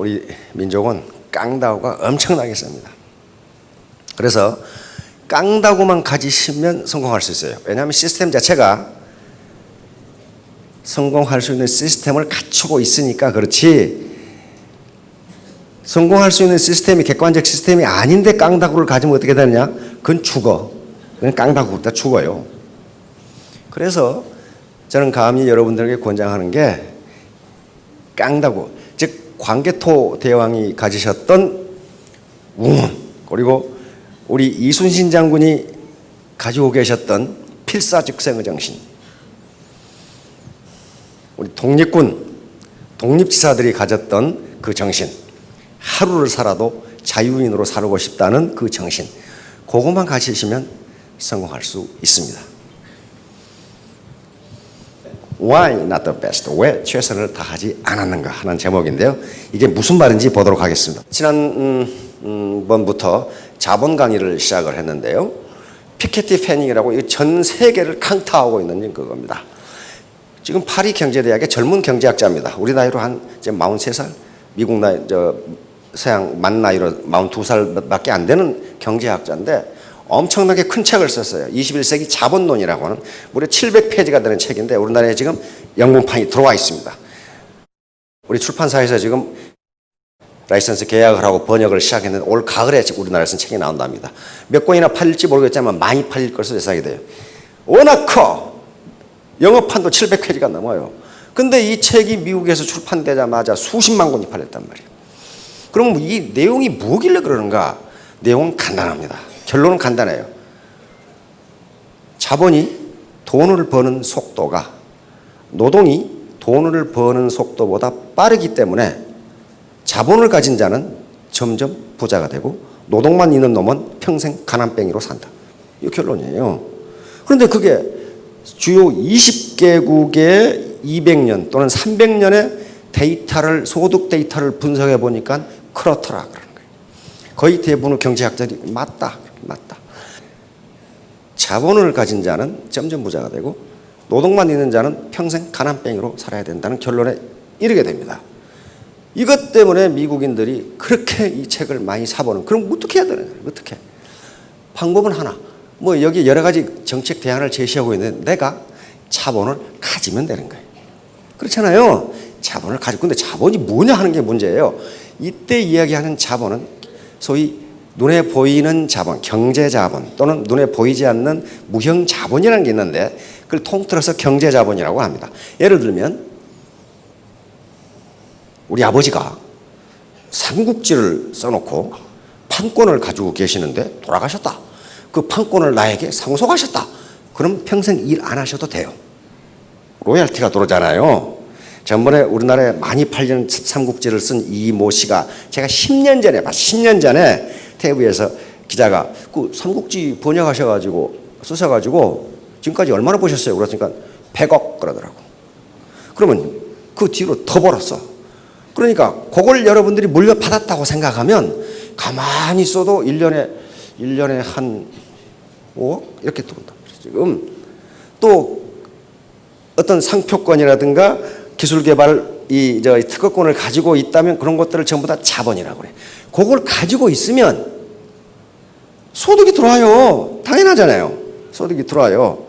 우리 민족은 깡다구가 엄청나게 셉니다. 그래서 깡다구만 가지시면 성공할 수 있어요. 왜냐하면 시스템 자체가 성공할 수 있는 시스템을 갖추고 있으니까 그렇지, 성공할 수 있는 시스템이 객관적 시스템이 아닌데 깡다구를 가지면 어떻게 되느냐? 그건 죽어. 그건 깡다구가 죽어요. 그래서 저는 감히 여러분들에게 권장하는 게 깡다구, 즉 광개토 대왕이 가지셨던 웅운, 그리고 우리 이순신 장군이 가지고 계셨던 필사즉생의 정신, 우리 독립군, 독립지사들이 가졌던 그 정신, 하루를 살아도 자유인으로 살고 싶다는 그 정신, 그것만 가지시면 성공할 수 있습니다. Why not the best? 왜 최선을 다하지 않았는가 하는 제목인데요. 이게 무슨 말인지 보도록 하겠습니다. 지난번부터 자본 강의를 시작을 했는데요. 피케티 패닝이라고 전 세계를 강타하고 있는 그겁니다. 지금 파리 경제대학의 젊은 경제학자입니다. 우리 나이로 한 이제 43살, 미국 나이, 서양 만 나이로 42살밖에 안 되는 경제학자인데 엄청나게 큰 책을 썼어요. 21세기 자본론이라고 하는 무려 700페이지가 되는 책인데 우리나라에 지금 영문판이 들어와 있습니다. 우리 출판사에서 지금 라이선스 계약을 하고 번역을 시작했는데 올 가을에 우리나라에서는 책이 나온답니다. 몇 권이나 팔릴지 모르겠지만 많이 팔릴 것으로 예상이 돼요. 워낙 커. 영어판도 700페이지가 넘어요. 근데 이 책이 미국에서 출판되자마자 수십만 권이 팔렸단 말이에요. 그럼 이 내용이 뭐길래 그러는가? 내용은 간단합니다. 결론은 간단해요. 자본이 돈을 버는 속도가 노동이 돈을 버는 속도보다 빠르기 때문에 자본을 가진 자는 점점 부자가 되고 노동만 있는 놈은 평생 가난뱅이로 산다. 이 결론이에요. 그런데 그게 주요 20개국의 200년 또는 300년의 데이터를, 소득 데이터를 분석해 보니까 그렇더라 그러는 거예요. 거의 대부분의 경제학자들이 맞다. 자본을 가진 자는 점점 부자가 되고 노동만 있는 자는 평생 가난뱅이로 살아야 된다는 결론에 이르게 됩니다. 이것 때문에 미국인들이 그렇게 이 책을 많이 사보는, 그럼 어떻게 해야 되는 거예요? 어떻게? 방법은 하나. 뭐 여기 여러 가지 정책 대안을 제시하고 있는데 내가 자본을 가지면 되는 거예요. 그렇잖아요. 자본을 가지고, 근데 자본이 뭐냐 하는 게 문제예요. 이때 이야기하는 자본은 소위 눈에 보이는 자본, 경제자본 또는 눈에 보이지 않는 무형자본이라는 게 있는데 그걸 통틀어서 경제자본이라고 합니다. 예를 들면 우리 아버지가 삼국지를 써놓고 판권을 가지고 계시는데 돌아가셨다. 그 판권을 나에게 상속하셨다. 그럼 평생 일 안 하셔도 돼요. 로열티가 들어오잖아요. 전번에 우리나라에 많이 팔리는 삼국지를 쓴 이모 씨가 제가 10년 전에 TV에서 기자가 그 삼국지 번역하셔가지고 쓰셔가지고 지금까지 얼마나 버셨어요? 그러니까 100억 그러더라고. 그러면 그 뒤로 더 벌었어. 그러니까 그걸 여러분들이 물려받았다고 생각하면 가만히 있어도 1년에 한 5억 이렇게 들어온다. 지금 또 어떤 상표권이라든가 기술개발 특허권을 가지고 있다면 그런 것들을 전부 다 자본이라고 그래. 그걸 가지고 있으면 소득이 들어와요. 당연하잖아요. 소득이 들어와요.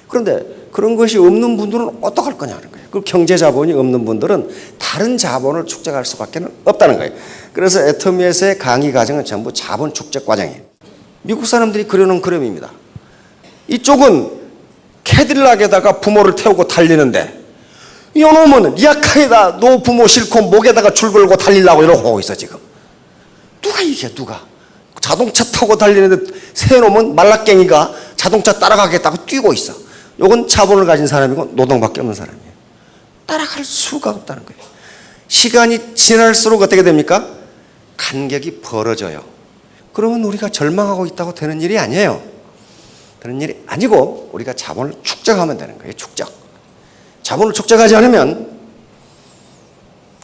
그런데 그런 것이 없는 분들은 어떡할 거냐 하는 거예요. 그 경제자본이 없는 분들은 다른 자본을 축적할 수밖에 없다는 거예요. 그래서 애터미에서의 강의 과정은 전부 자본 축적 과정이에요. 미국 사람들이 그려놓은 그림입니다. 이쪽은 캐딜락에다가 부모를 태우고 달리는데 이놈은 리아카에다 노부모 싣고 목에다가 줄 걸고 달리려고 이러고 있어 지금. 누가 이게 누가? 자동차 타고 달리는데 새 놈은 말라깽이가 자동차 따라가겠다고 뛰고 있어. 이건 자본을 가진 사람이고 노동밖에 없는 사람이에요. 따라갈 수가 없다는 거예요. 시간이 지날수록 어떻게 됩니까? 간격이 벌어져요. 그러면 우리가 절망하고 있다고 되는 일이 아니에요. 되는 일이 아니고 우리가 자본을 축적하면 되는 거예요. 축적. 자본을 축적하지 않으면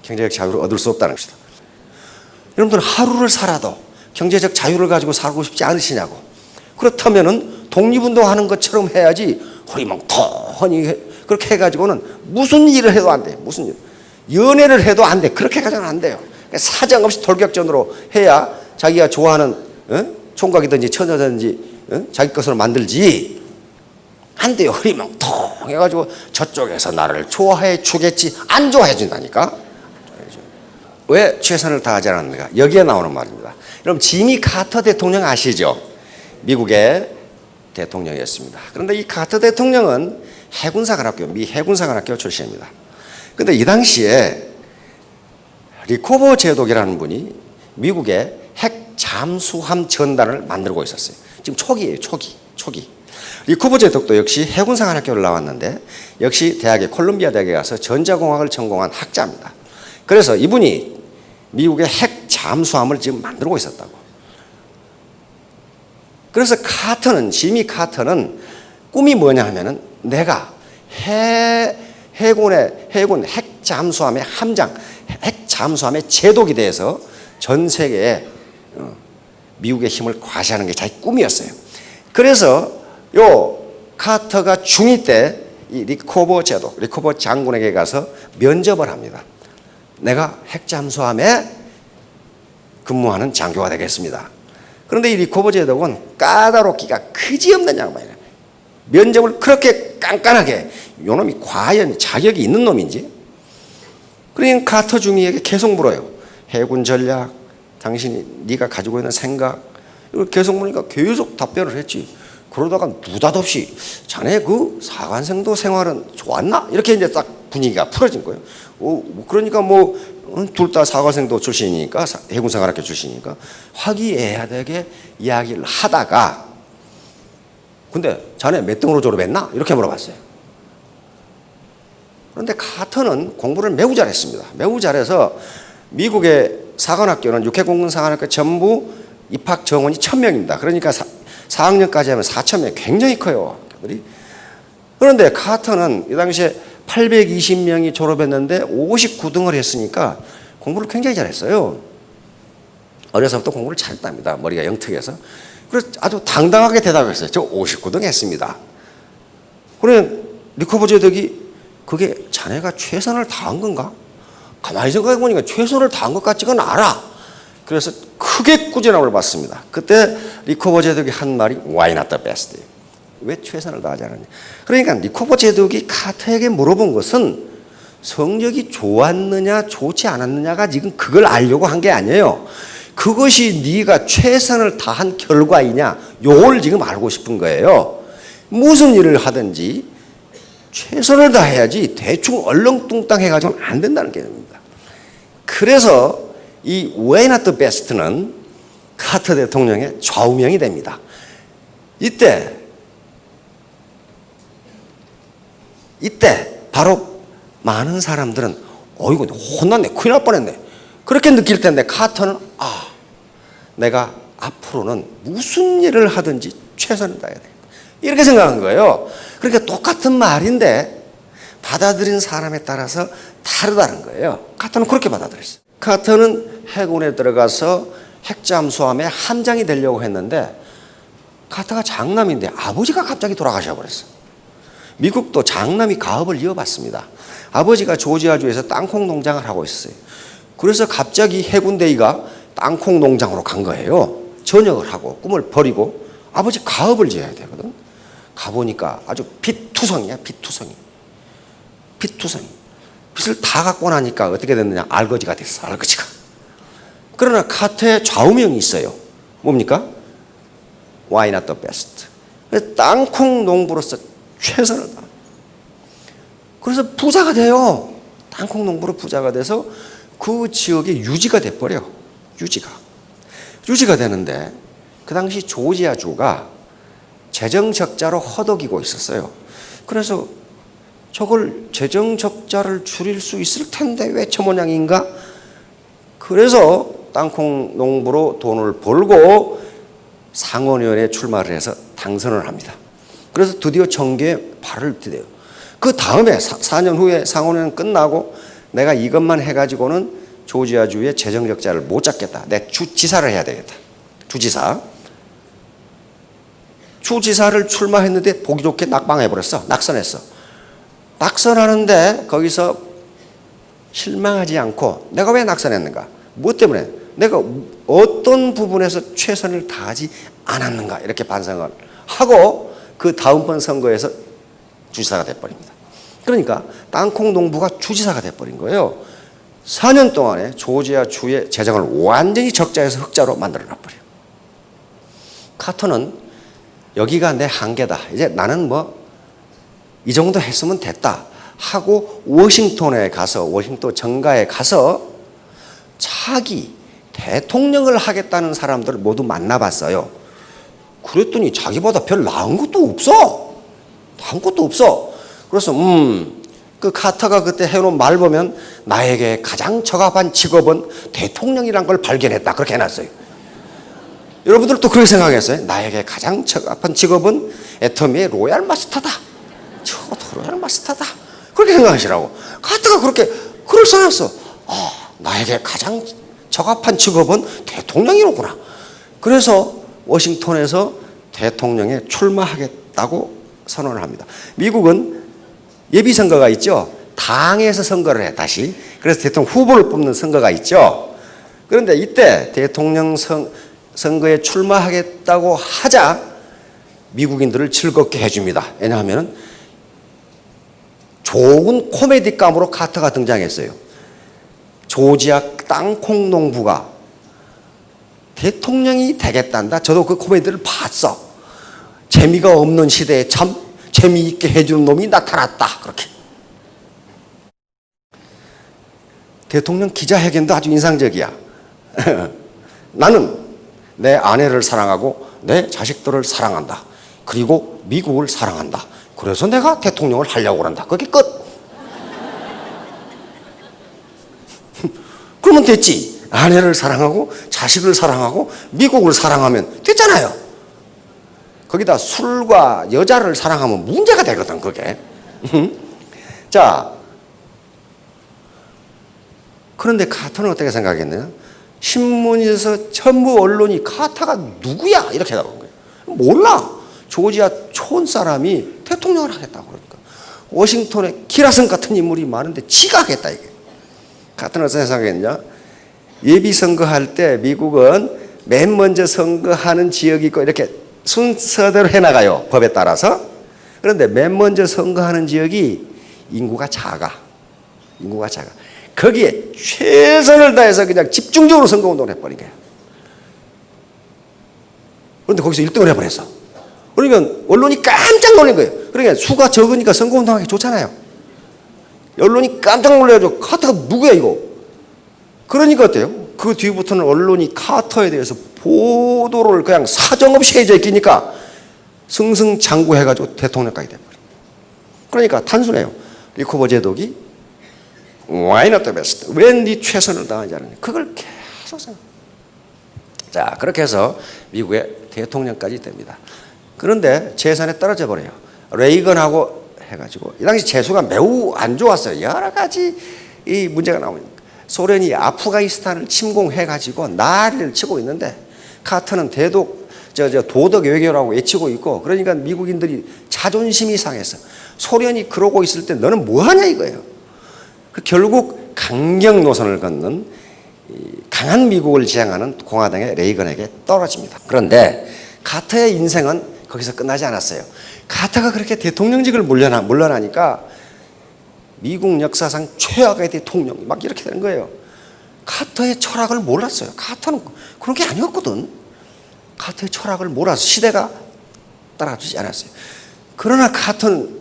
경제적 자유를 얻을 수 없다는 것이다. 여러분들 하루를 살아도 경제적 자유를 가지고 살고 싶지 않으시냐고. 그렇다면은 독립운동하는 것처럼 해야지 허리멍텅하니 그렇게 해가지고는 무슨 일을 해도 안 돼. 무슨 일. 연애를 해도 안 돼. 그렇게 해가지고는 안 돼요. 사정없이 돌격전으로 해야 자기가 좋아하는 총각이든지 처녀든지 자기 것으로 만들지. 안 돼요. 흐리멍텅 해가지고 저쪽에서 나를 좋아해 주겠지. 안 좋아해 준다니까. 왜 최선을 다하지 않았는가? 여기에 나오는 말입니다. 여러분, 지미 카터 대통령 아시죠? 미국의 대통령이었습니다. 그런데 이 카터 대통령은 해군사관학교, 미 해군사관학교 출신입니다. 그런데 이 당시에 리코버 제독이라는 분이 미국의 핵 잠수함 전단을 만들고 있었어요. 지금 초기예요, 초기. 리코버 제독도 역시 해군사관학교를 나왔는데 역시 콜롬비아 대학에 가서 전자공학을 전공한 학자입니다. 그래서 이분이 미국의 핵 잠수함을 지금 만들고 있었다고. 그래서 지미 카터는 꿈이 뭐냐 하면은 내가 해군 핵 잠수함의 함장, 핵 잠수함의 제독이 돼서 전 세계에 미국의 힘을 과시하는 게 자기 꿈이었어요. 그래서 요 카터가 중2 때 이 리코버 장군에게 가서 면접을 합니다. 내가 핵 잠수함에 근무하는 장교가 되겠습니다. 그런데 이 리코버 제독은 까다롭기가 그지없는 양반이에요. 면접을 그렇게 깐깐하게, 요놈이 과연 자격이 있는 놈인지. 그러니까 카터 중위에게 계속 물어요. 해군 전략, 네가 가지고 있는 생각, 이걸 계속 물으니까 계속 답변을 했지. 그러다가 느닷없이 자네 그 사관생도 생활은 좋았나? 이렇게 이제 딱 분위기가 풀어진 거예요. 그러니까 둘 다 사관생도 출신이니까, 해군사관학교 출신이니까 화기애애하게 이야기를 하다가, 근데 자네 몇 등으로 졸업했나? 이렇게 물어봤어요. 그런데 카터는 공부를 매우 잘했습니다. 매우 잘해서 미국의 사관학교는 육해공군사관학교 전부 입학 정원이 1000명입니다. 그러니까 4학년까지 하면 4000명, 굉장히 커요. 그런데 카터는 이 당시에 820명이 졸업했는데 59등을 했으니까 공부를 굉장히 잘했어요. 어려서부터 공부를 잘했답니다. 머리가 영특해서. 그래서 아주 당당하게 대답했어요. 저 59등 했습니다. 그래, 리코버 제독이 그게 자네가 최선을 다한 건가? 가만히 생각해 보니까 최선을 다한 것 같지는 않아. 그래서 크게 꾸짖음을 받습니다. 그때 리코버 제독이 한 말이 Why not the best? 왜 최선을 다하지 않았냐? 그러니까 리코버 제독이 카터에게 물어본 것은 성적이 좋았느냐 좋지 않았느냐가 지금 그걸 알려고 한 게 아니에요. 그것이 네가 최선을 다한 결과이냐, 요걸 지금 알고 싶은 거예요. 무슨 일을 하든지 최선을 다해야지 대충 얼렁뚱땅 해가지고는 안 된다는 개념입니다. 그래서 이 Why not the best는 카터 대통령의 좌우명이 됩니다. 이때 바로 많은 사람들은 어이구 혼났네, 큰일 날 뻔했네, 그렇게 느낄 텐데 카터는 내가 앞으로는 무슨 일을 하든지 최선을 다해야 돼, 이렇게 생각한 거예요. 그러니까 똑같은 말인데 받아들인 사람에 따라서 다르다는 거예요. 카터는 그렇게 받아들였어요. 카터는 해군에 들어가서 핵잠수함의 함장이 되려고 했는데 카터가 장남인데 아버지가 갑자기 돌아가셔 버렸어요. 미국도 장남이 가업을 이어받습니다. 아버지가 조지아주에서 땅콩 농장을 하고 있었어요. 그래서 갑자기 해군대위가 땅콩 농장으로 간 거예요. 전역을 하고 꿈을 버리고 아버지 가업을 지어야 되거든. 가보니까 아주 빚투성이야, 빚투성이. 빚을 다 갖고 나니까 어떻게 됐느냐, 알거지가 됐어, 알거지가. 그러나 카터의 좌우명이 있어요. 뭡니까? Why not the best? 땅콩 농부로서 최선을 다. 그래서 부자가 돼요. 땅콩 농부로 부자가 돼서 그 지역에 유지가 돼버려. 유지가 되는데 그 당시 조지아주가 재정 적자로 허덕이고 있었어요. 그래서 저걸 재정 적자를 줄일 수 있을 텐데 왜 저 모양인가? 그래서 땅콩 농부로 돈을 벌고 상원의원에 출마를 해서 당선을 합니다. 그래서 드디어 정계에 발을 디뎌요. 그 다음에 4년 후에 상원의원 끝나고 내가 이것만 해가지고는 조지아주의 재정 적자를 못 잡겠다. 내 주지사를 해야 되겠다. 주지사를 출마했는데 보기 좋게 낙방해버렸어. 낙선했어. 낙선하는데 거기서 실망하지 않고 내가 왜 낙선했는가? 무엇 때문에? 내가 어떤 부분에서 최선을 다하지 않았는가 이렇게 반성을 하고 그 다음번 선거에서 주지사가 돼버립니다. 그러니까 땅콩 농부가 주지사가 돼버린 거예요. 4년 동안에 조지아 주의 재정을 완전히 적자에서 흑자로 만들어놔버려요. 카터는 여기가 내 한계다. 이제 나는 뭐 이 정도 했으면 됐다 하고 워싱턴에 가서 워싱턴 정가에 가서 자기 대통령을 하겠다는 사람들을 모두 만나봤어요. 그랬더니 자기보다 별 나은 것도 없어. 나은 것도 없어. 그래서 그 카터가 그때 해놓은 말 보면 나에게 가장 적합한 직업은 대통령이란 걸 발견했다. 그렇게 해놨어요. 여러분들도 그렇게 생각했어요? 나에게 가장 적합한 직업은 애터미의 로얄 마스터다. 저것도 로얄 마스터다. 그렇게 생각하시라고. 카터가 그렇게 글을 써놨어. 나에게 가장 적합한 직업은 대통령이로구나. 그래서 워싱턴에서 대통령에 출마하겠다고 선언을 합니다. 미국은 예비선거가 있죠. 당에서 선거를 해 다시. 그래서 대통령 후보를 뽑는 선거가 있죠. 그런데 이때 대통령 선거에 출마하겠다고 하자 미국인들을 즐겁게 해줍니다. 왜냐하면 좋은 코미디감으로 카터가 등장했어요. 조지아 땅콩 농부가 대통령이 되겠단다. 저도 그 코미디를 봤어. 재미가 없는 시대에 참 재미있게 해주는 놈이 나타났다. 그렇게. 대통령 기자회견도 아주 인상적이야. 나는 내 아내를 사랑하고 내 자식들을 사랑한다. 그리고 미국을 사랑한다. 그래서 내가 대통령을 하려고 한다. 그게 끝. 그러면 됐지. 아내를 사랑하고 자식을 사랑하고 미국을 사랑하면 됐잖아요. 거기다 술과 여자를 사랑하면 문제가 되거든 그게. 자, 그런데 카터는 어떻게 생각했느냐? 신문에서 전부 언론이 카터가 누구야? 이렇게 나온 거예요. 몰라. 조지아 촌 사람이 대통령을 하겠다고 그러니까. 워싱턴에 기라성 같은 인물이 많은데 지가 하겠다 이게. 카터는 어떻게 생각했냐? 예비선거할 때 미국은 맨 먼저 선거하는 지역이 있고 이렇게 순서대로 해나가요. 법에 따라서. 그런데 맨 먼저 선거하는 지역이 인구가 작아. 인구가 작아. 거기에 최선을 다해서 그냥 집중적으로 선거운동을 해버린 거야. 그런데 거기서 1등을 해버렸어. 그러니까 언론이 깜짝 놀란 거예요. 그러니까 수가 적으니까 선거운동하기 좋잖아요. 언론이 깜짝 놀라가지고 카터가 누구야 이거. 그러니까 어때요? 그 뒤부터는 언론이 카터에 대해서 보도를 그냥 사정없이 해져 있으니까 승승장구해가지고 대통령까지 돼버려요. 그러니까 단순해요. 리코버 제독이 Why not the best? 왜 네 최선을 다하지 않느냐. 그걸 계속 생각. 자, 그렇게 해서 미국의 대통령까지 됩니다. 그런데 재선에 떨어져 버려요. 레이건하고 해가지고 이 당시 재수가 매우 안 좋았어요. 여러 가지 이 문제가 나오니까 소련이 아프가니스탄을 침공해가지고 난리를 치고 있는데 카터는 도덕 외교라고 외치고 있고 그러니까 미국인들이 자존심이 상해서 소련이 그러고 있을 때 너는 뭐하냐 이거예요. 결국 강경 노선을 걷는 강한 미국을 지향하는 공화당의 레이건에게 떨어집니다. 그런데 카터의 인생은 거기서 끝나지 않았어요. 카터가 그렇게 대통령직을 물러나니까 미국 역사상 최악의 대통령이 막 이렇게 되는 거예요. 카터의 철학을 몰랐어요. 카터는 그런 게 아니었거든. 카터의 철학을 몰라서 시대가 따라주지 않았어요. 그러나 카터는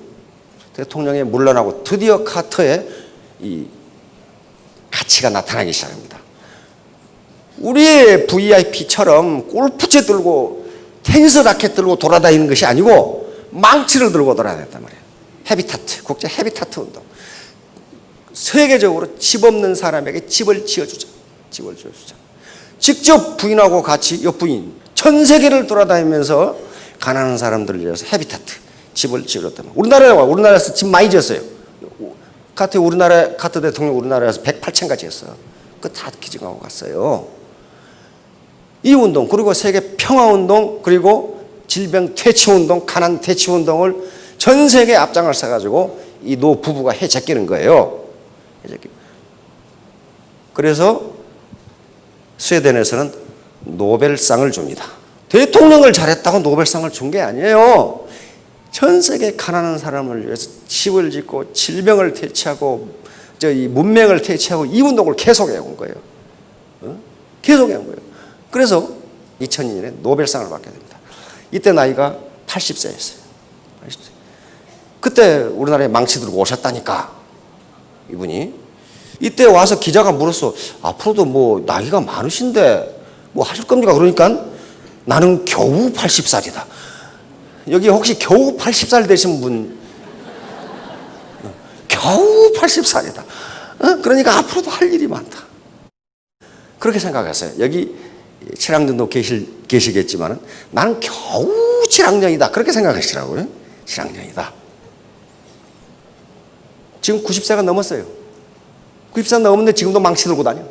대통령에 물러나고 드디어 카터의 이 가치가 나타나기 시작합니다. 우리의 VIP처럼 골프채 들고 테니스 라켓 들고 돌아다니는 것이 아니고 망치를 들고 돌아다녔단 말이에요. 헤비타트, 국제 헤비타트 운동. 세계적으로 집 없는 사람에게 집을 지어주자. 집을 지어주자. 직접 부인하고 같이 옆부인 전 세계를 돌아다니면서 가난한 사람들을 위해서 헤비타트, 집을 지어줬단 말이에요. 우리나라에서 집 많이 지었어요. 카터 대통령 우리나라에서 108채인가 지었어. 그거 다 기증하고 갔어요. 이 운동, 그리고 세계 평화운동, 그리고 질병 퇴치운동, 가난 퇴치운동을 전 세계에 앞장을 서가지고 이 노 부부가 해제끼는 거예요. 그래서 스웨덴에서는 노벨상을 줍니다. 대통령을 잘했다고 노벨상을 준 게 아니에요. 전 세계 가난한 사람을 위해서 집을 짓고 질병을 퇴치하고 이 문명을 퇴치하고 이 운동을 계속해 온 거예요. 계속해 온 거예요. 그래서 2002년에 노벨상을 받게 됩니다. 이때 나이가 80세였어요. 80세. 그때 우리나라에 망치 들고 오셨다니까 이분이. 이때 와서 기자가 물었어. 앞으로도 뭐 나이가 많으신데 뭐 하실 겁니까? 그러니까 나는 겨우 80살이다. 여기 혹시 겨우 80살 되신 분? 겨우 80살이다. 그러니까 앞으로도 할 일이 많다. 그렇게 생각했어요. 여기 7학년도 계시겠지만 나는 겨우 7학년이다. 그렇게 생각하시라고요. 7학년이다. 지금 90세가 넘었어요. 90세 넘었는데 지금도 망치 들고 다녀.